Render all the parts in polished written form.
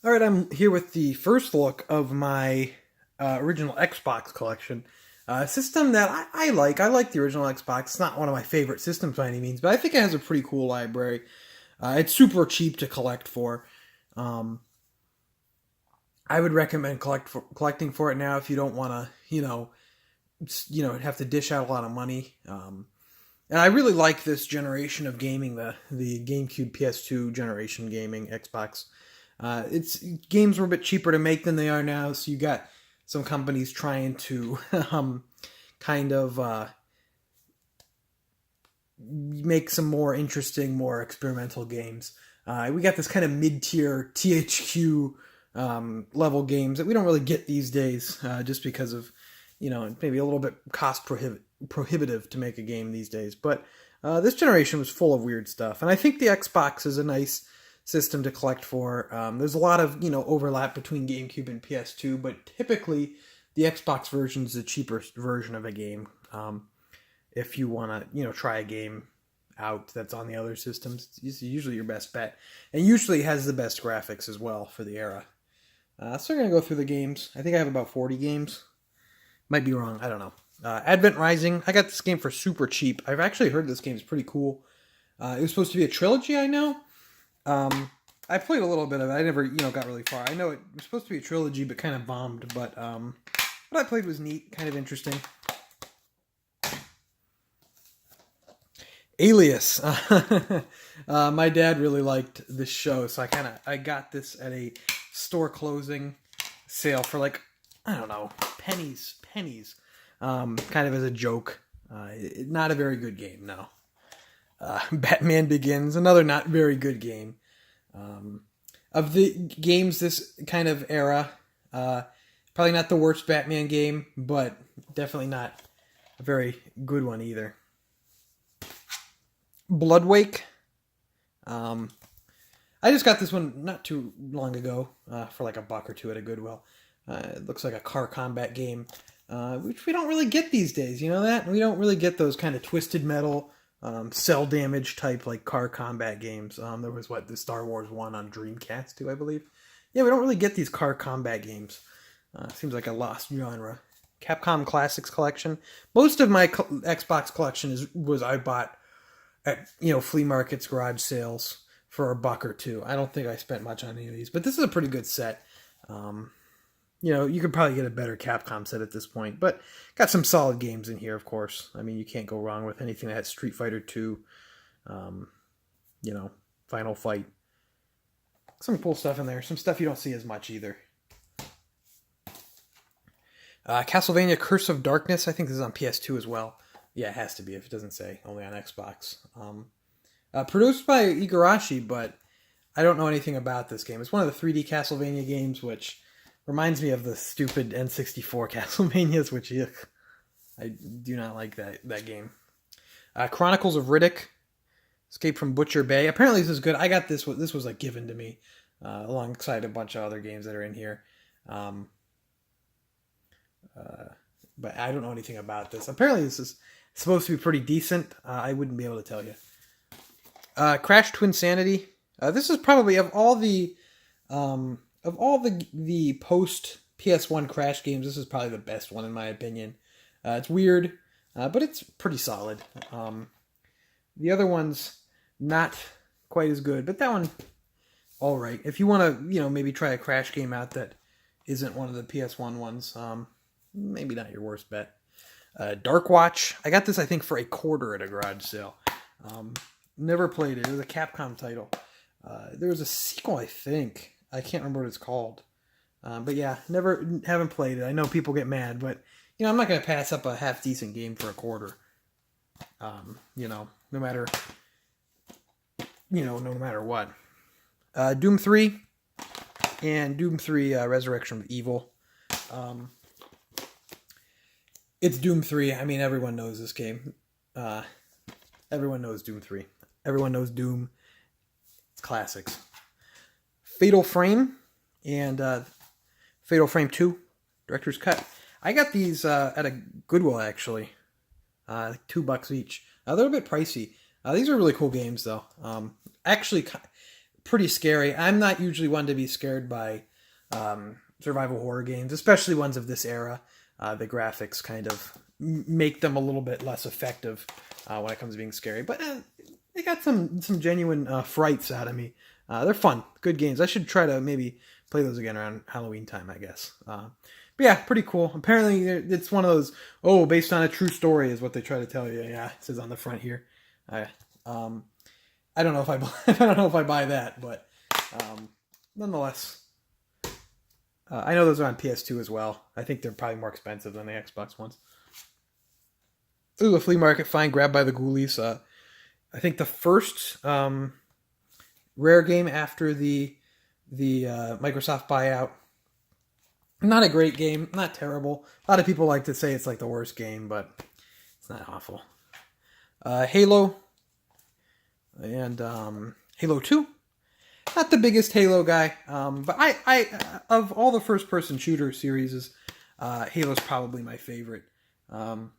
All right, I'm here with the first look of my original Xbox collection. A system that I like. I like the original Xbox. It's not one of my favorite systems by any means, but I think it has a pretty cool library. It's super cheap to collect for. Um, I would recommend collecting for it now if you don't want to, have to dish out a lot of money. And I really like this generation of gaming, the GameCube, PS2 generation gaming, Xbox. It's games were a bit cheaper to make than they are now, so you got some companies trying to kind of make some more interesting, more experimental games. We got this kind of mid-tier THQ level games that we don't really get these days, just because of maybe a little bit prohibitive to make a game these days. But this generation was full of weird stuff, and I think the Xbox is a nice system to collect for. There's a lot of overlap between GameCube and PS2, but typically the Xbox version is the cheaper version of a game. If you want to try a game out that's on the other systems, it's usually your best bet, and usually has the best graphics as well for the era. So we're gonna go through the games. I think I have about 40 games. Might be wrong. I don't know. Advent Rising. I got this game for super cheap. I've actually heard this game is pretty cool. It was supposed to be a trilogy, I know. I played a little bit of it. I never, got really far. I know it was supposed to be a trilogy, but kind of bombed. But what I played was neat, kind of interesting. Alias. My dad really liked this show, so I got this at a store closing sale for like, I don't know, pennies. Kind of as a joke. Not a very good game, no. Batman Begins, another not very good game. Of the games this kind of era, probably not the worst Batman game, but definitely not a very good one either. Bloodwake. I just got this one not too long ago for like $1 or $2 at a Goodwill. It looks like a car combat game, which we don't really get these days. You know that? We don't really get those kind of Twisted Metal, cell damage type like car combat games. There was the Star Wars one on Dreamcast too, I believe. Yeah, we don't really get these car combat games. Seems like a lost genre. Capcom Classics collection. Most of my Xbox collection was I bought at flea markets, garage sales for $1 or $2. I don't think I spent much on any of these, but this is a pretty good set. You could probably get a better Capcom set at this point, but got some solid games in here, of course. I mean, you can't go wrong with anything that has Street Fighter 2, Final Fight. Some cool stuff in there. Some stuff you don't see as much either. Castlevania Curse of Darkness. I think this is on PS2 as well. Yeah, it has to be if it doesn't say only on Xbox. Produced by Igarashi, but I don't know anything about this game. It's one of the 3D Castlevania games, which reminds me of the stupid N64 Castlevanias, which I do not like that game. Chronicles of Riddick, Escape from Butcher Bay. Apparently this is good. I got this. This was given to me alongside a bunch of other games that are in here. But I don't know anything about this. Apparently this is supposed to be pretty decent. I wouldn't be able to tell you. Crash Twinsanity. This is probably of all the post PS1 Crash games, this is probably the best one in my opinion. It's weird, but it's pretty solid. The other one's not quite as good, but that one, all right. If you want to, maybe try a Crash game out that isn't one of the PS1 ones, maybe not your worst bet. Dark Watch. I got this, I think, for $0.25 at a garage sale. Never played it. It was a Capcom title. There was a sequel, I think. I can't remember what it's called. But yeah, haven't played it. I know people get mad, but I'm not going to pass up a half-decent game for $0.25. No matter what. Doom 3 and Doom 3 Resurrection of Evil. It's Doom 3. I mean, everyone knows this game. Everyone knows Doom 3. Everyone knows Doom. It's classics. Fatal Frame and Fatal Frame 2 Director's Cut. I got these at a Goodwill, actually. $2 each. They're a bit pricey. These are really cool games, though. Actually, pretty scary. I'm not usually one to be scared by survival horror games, especially ones of this era. The graphics kind of make them a little bit less effective when it comes to being scary. But they got some genuine frights out of me. They're fun, good games. I should try to maybe play those again around Halloween time, I guess. But yeah, pretty cool. Apparently, it's one of those, based on a true story is what they try to tell you. Yeah, it says on the front here. I don't know if I don't know if I buy that, but nonetheless, I know those are on PS2 as well. I think they're probably more expensive than the Xbox ones. Ooh, a flea market find grabbed by the ghoulies. I think the first Rare game after the Microsoft buyout. Not a great game, not terrible. A lot of people like to say it's like the worst game, but it's not awful. Halo and Halo 2. Not the biggest Halo guy, but I of all the first-person shooter series, Halo's probably my favorite. I'm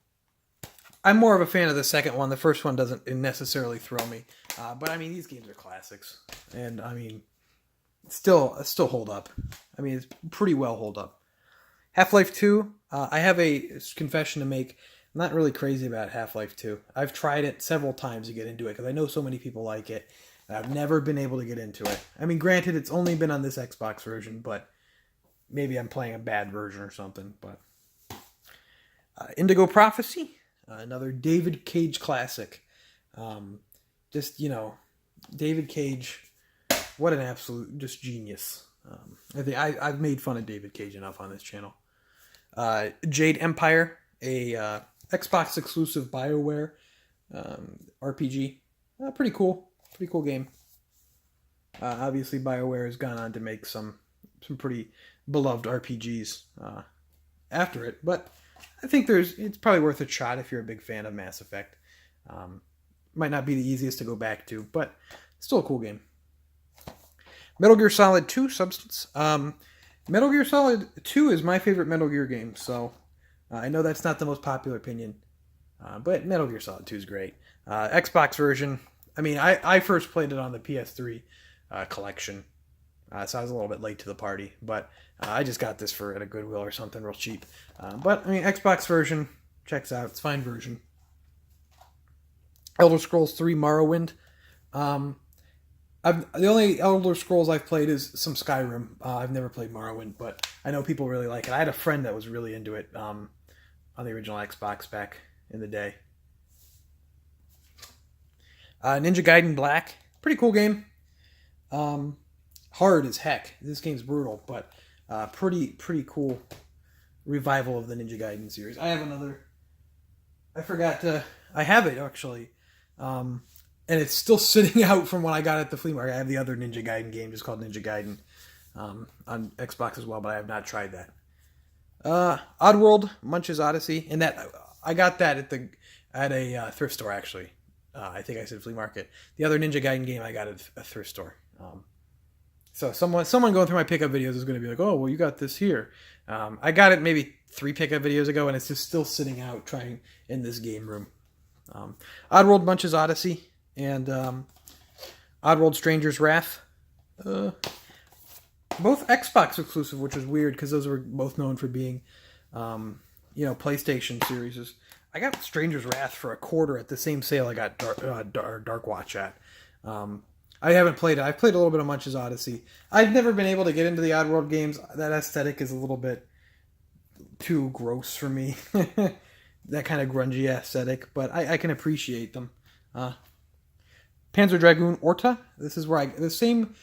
more of a fan of the second one. The first one doesn't necessarily thrill me, but I mean these games are classics, and I mean still hold up. I mean it's pretty well hold up. Half-Life 2. I have a confession to make. I'm not really crazy about Half-Life 2. I've tried it several times to get into it because I know so many people like it. I've never been able to get into it. I mean, granted, it's only been on this Xbox version, but maybe I'm playing a bad version or something. But Indigo Prophecy, another David Cage classic. David Cage, what an absolute just genius. I think I've made fun of David Cage enough on this channel. Jade Empire, a Xbox exclusive BioWare RPG. Pretty cool game. Obviously, BioWare has gone on to make some pretty beloved RPGs after it, but I think it's probably worth a shot if you're a big fan of Mass Effect. Might not be the easiest to go back to, but still a cool game. Metal Gear Solid 2 Substance. Metal Gear Solid 2 is my favorite Metal Gear game, so I know that's not the most popular opinion, but Metal Gear Solid 2 is great. Xbox version, I mean, I first played it on the PS3 collection, so I was a little bit late to the party, but I just got this at a Goodwill or something real cheap. But, I mean, Xbox version checks out. It's a fine version. Elder Scrolls 3 Morrowind. The only Elder Scrolls I've played is some Skyrim. I've never played Morrowind, but I know people really like it. I had a friend that was really into it on the original Xbox back in the day. Ninja Gaiden Black. Pretty cool game. Hard as heck. This game's brutal, but pretty cool revival of the Ninja Gaiden series. I have another. I forgot to. I have it, actually. And it's still sitting out from when I got it at the flea market. I have the other Ninja Gaiden game, just called Ninja Gaiden, on Xbox as well, but I have not tried that. Oddworld, Munch's Odyssey, and that I got that at a thrift store, actually. I think I said flea market. The other Ninja Gaiden game I got at a thrift store. So someone going through my pickup videos is going to be like, oh, well, you got this here. I got it maybe 3 pickup videos ago, and it's just still sitting out trying in this game room. Oddworld, Munch's Odyssey, and Oddworld Stranger's Wrath. Both Xbox exclusive, which is weird because those were both known for being, PlayStation series. I got Stranger's Wrath for a quarter at the same sale I got Dark Watch at. I haven't played it. I've played a little bit of Munch's Odyssey. I've never been able to get into the Oddworld games. That aesthetic is a little bit too gross for me. That kind of grungy aesthetic, but I can appreciate them. Panzer Dragoon Orta. This is where the same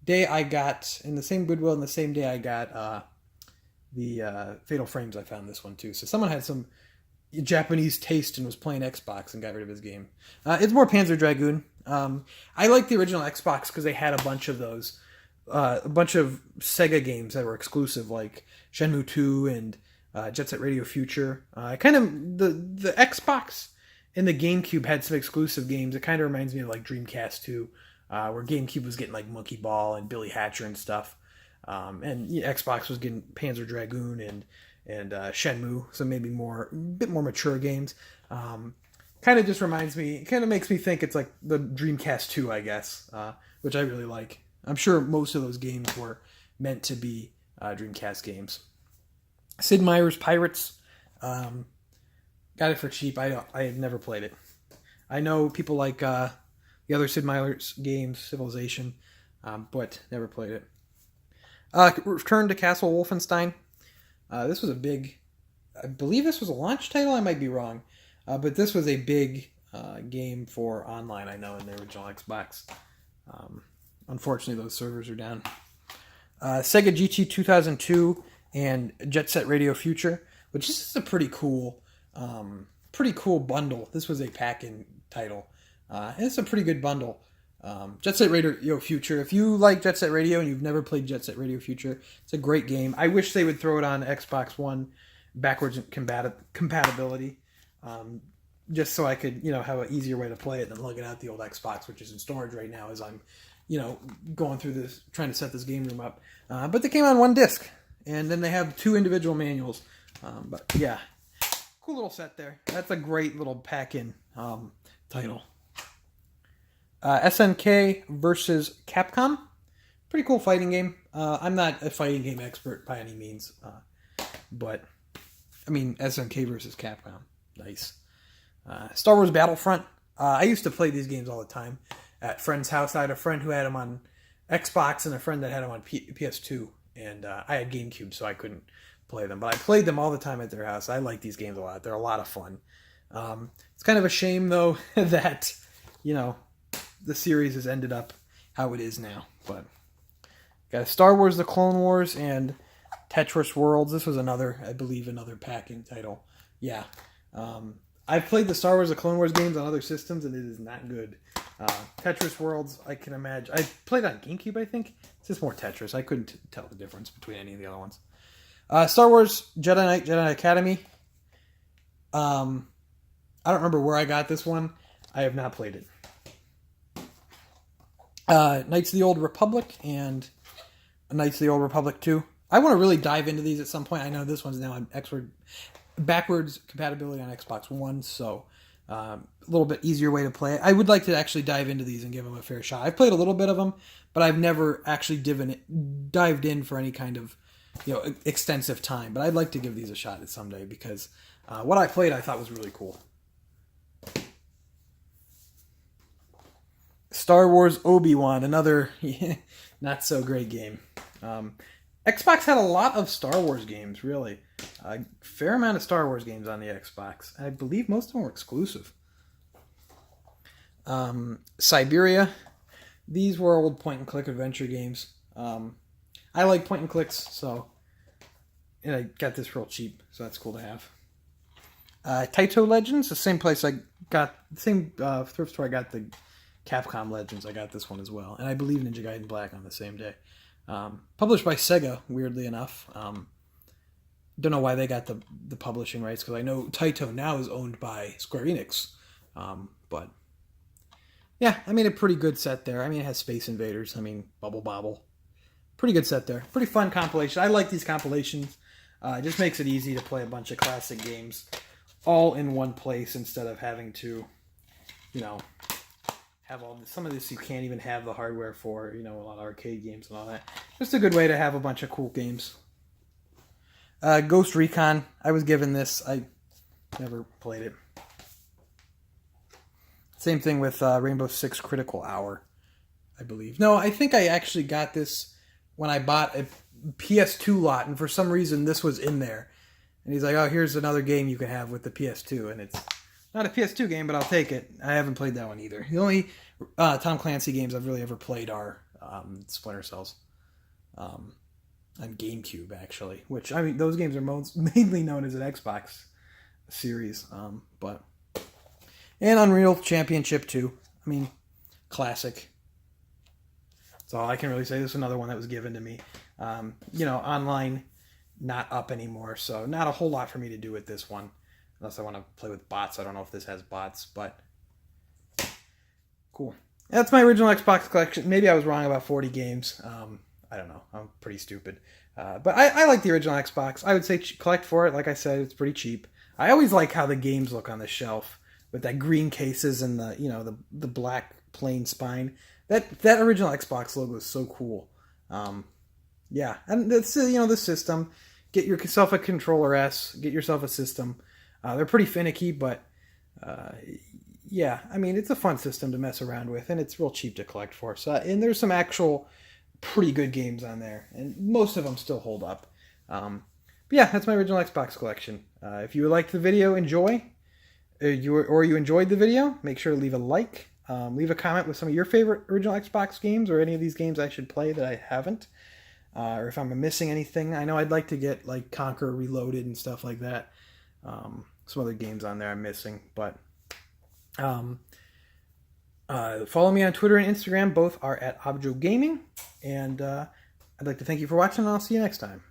day I got, in the same Goodwill, and the same day I got the Fatal Frames, I found this one too. So someone had some Japanese taste and was playing Xbox and got rid of his game. It's more Panzer Dragoon. I like the original Xbox because they had a bunch of those, a bunch of Sega games that were exclusive, like Shenmue 2 and Jet Set Radio Future. The Xbox and the GameCube had some exclusive games. It kind of reminds me of like Dreamcast 2, where GameCube was getting like Monkey Ball and Billy Hatcher and stuff, and Xbox was getting Panzer Dragoon and Shenmue, so maybe a bit more mature games. Kind of just reminds me, kind of makes me think it's like the Dreamcast 2, I guess, which I really like. I'm sure most of those games were meant to be Dreamcast games. Sid Meier's Pirates. Got it for cheap. I had never played it. I know people like the other Sid Meier's games, Civilization, but never played it. Return to Castle Wolfenstein. This was a big, I believe this was a launch title. I might be wrong, but this was a big game for online. I know in the original Xbox. Unfortunately, those servers are down. Sega GT 2002 and Jet Set Radio Future, which is a pretty cool bundle. This was a pack-in title. It's a pretty good bundle. Jet Set Radio Future. If you like Jet Set Radio and you've never played Jet Set Radio Future, it's a great game. I wish they would throw it on Xbox One backwards compatibility, just so I could, have an easier way to play it than looking at the old Xbox, which is in storage right now as I'm, going through this, trying to set this game room up. But they came on one disc, and then they have 2 individual manuals. But yeah, cool little set there. That's a great little pack-in title. SNK versus Capcom. Pretty cool fighting game. I'm not a fighting game expert by any means, but I mean SNK versus Capcom. Nice. Star Wars Battlefront. I used to play these games all the time at friends' house. I had a friend who had them on Xbox and a friend that had them on PS2, and I had GameCube, so I couldn't play them. But I played them all the time at their house. I like these games a lot. They're a lot of fun. It's kind of a shame, though, that, the series has ended up how it is now. But got Star Wars The Clone Wars and Tetris Worlds. This was another pack-in title. Yeah. I've played the Star Wars The Clone Wars games on other systems, and it is not good. Tetris Worlds, I can imagine. I played on GameCube, I think. It's just more Tetris. I couldn't tell the difference between any of the other ones. Star Wars Jedi Knight, Jedi Academy. I don't remember where I got this one. I have not played it. Knights of the Old Republic and Knights of the Old Republic 2. I want to really dive into these at some point. I know this one's now on backwards compatibility on Xbox One, so a little bit easier way to play it. I would like to actually dive into these and give them a fair shot. I've played a little bit of them, but I've never actually dived in for any kind of extensive time. But I'd like to give these a shot at someday because what I played I thought was really cool. Star Wars Obi-Wan, another not so great game. Xbox had a lot of Star Wars games, really. A fair amount of Star Wars games on the Xbox. I believe most of them were exclusive. Siberia. These were old point-and-click adventure games. I like point-and-clicks, and I got this real cheap, so that's cool to have. Taito Legends, the same place I got, the same thrift store I got the Capcom Legends. I got this one as well. And I believe Ninja Gaiden Black on the same day. Published by Sega, weirdly enough. Don't know why they got the publishing rights, because I know Taito now is owned by Square Enix. But yeah, a pretty good set there. It has Space Invaders. Bubble Bobble. Pretty good set there. Pretty fun compilation. I like these compilations. It just makes it easy to play a bunch of classic games all in one place instead of having to, have some of this you can't even have the hardware for, a lot of arcade games and all that. Just a good way to have a bunch of cool games. Ghost Recon, I was given this. I never played it. Same thing with Rainbow Six Critical Hour, I believe. No, I think I actually got this when I bought a PS2 lot, and for some reason this was in there. And he's like, oh, here's another game you can have with the PS2, and it's not a PS2 game, but I'll take it. I haven't played that one either. The only Tom Clancy games I've really ever played are Splinter Cells on GameCube, actually. Which, those games are mainly known as an Xbox series. And Unreal Championship 2. Classic. That's all I can really say. This is another one that was given to me. Online, not up anymore, so not a whole lot for me to do with this one. Unless I want to play with bots. I don't know if this has bots, but cool. That's my original Xbox collection. Maybe I was wrong about 40 games. I don't know. I'm pretty stupid. But I like the original Xbox. I would say collect for it. Like I said, it's pretty cheap. I always like how the games look on the shelf with that green cases and the black plain spine. That original Xbox logo is so cool. Yeah, and that's the system. Get yourself a controller S. Get yourself a system. They're pretty finicky, but yeah, I mean it's a fun system to mess around with, and it's real cheap to collect for. So, and there's some actual pretty good games on there, and most of them still hold up. But yeah, that's my original Xbox collection. If you liked the video, enjoy. You enjoyed the video, make sure to leave a like. Leave a comment with some of your favorite original Xbox games or any of these games I should play that I haven't. Or if I'm missing anything. I know I'd like to get like Conquer Reloaded and stuff like that. Some other games on there I'm missing. But follow me on Twitter and Instagram. Both are at Objo Gaming. And I'd like to thank you for watching, and I'll see you next time.